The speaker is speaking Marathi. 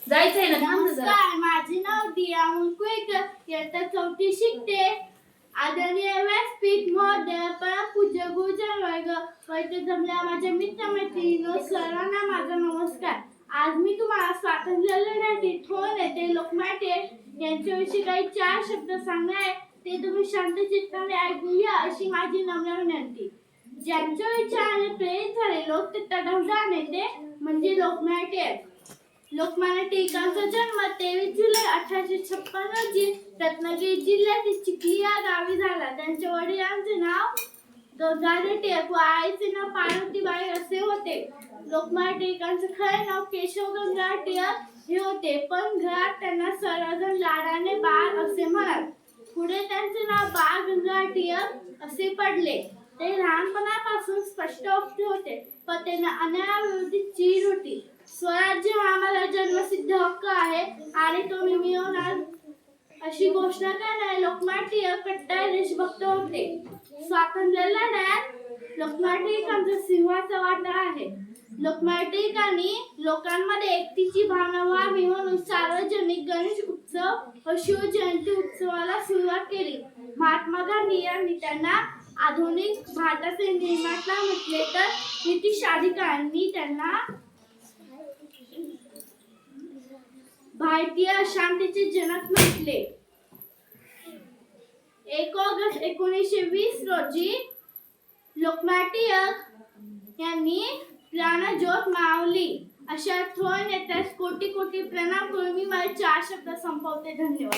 जायचंय ना, थांब ना जरा. नमस्कार, माझे नाव दिया मुलकुळकर, इयत्ता 4थी शिकते. आदरणीय व्यासपीठ महोदय, परमपूज्य गुरुजन वर्ग व इथे जमलेल्या माझ्या मित्रमैत्रिणींनो, सर्वांना माझा नमस्कार. आज मी तुम्हाला स्वातंत्र्य लढ्यातील थोर नेते लोकमान्य टिळक यांच्याविषयी काही 4 शब्द सांगणार आहे. ते तुम्ही शांत चित्ताने ऐकून घ्या अशी माझी नम्र विनंती. ज्यांच्या विचाराने प्रेरित झाले लोक ते तडफदार नेते म्हणजे लोकमान्य टिळक. लोकमान्य टिळकांचा जन्म 23 जुलै 1856 रोजी रत्नागिरी जिल्ह्यातील चिखली या गावी झाला. त्यांच्या वडिलांचे नाव गंगाधर टिळक व आईचे नाव पार्वतीबाई असे होते. लोकमान्य टिळकांचे खरे नाव केशव गंगाधर टिळक हे होते, पण घरात त्यांना सर्वजण लाडाने बाळ असे म्हणत. पुढे त्यांचे नाव बाळ गंगाधर टिळक असे पडले. ते लहानपणापासून स्पष्टवक्ते होते, पण त्यांना अन्यायाविरोधी चीड होती. स्वराज्य हा माझा जन्मसिद्ध हक्क आहे आणि तो मी मिळवणार अशी घोषणा करणारे लोकमान्य टिळक कट्टर देशभक्त होते. स्वातंत्र्य लढ्यात लोकमान्य टिळकांचा सिंहाचा वाटा आहे. लोकमान्य टिळकांनी लोकांमध्ये एकतेची भावना व्हावी म्हणून सार्वजनिक गणेश उत्सव व शिवजयंती उत्सवाला सुरुवात केली. महात्मा गांधी यांनी त्यांना आधुनिक भारताचे निर्माता म्हटले तर ब्रिटिश अधिकाऱ्यांनी त्यांना भारतीय अशांतीचे जनक म्हटले. 1 ऑगस्ट 1920 रोजी लोकमान्य टिळक यांनी प्राणज्योत मावळली. अशा थोर नेत्यास कोटी कोटी प्रणाम करून मी माझे 4 शब्द संपवते. धन्यवाद.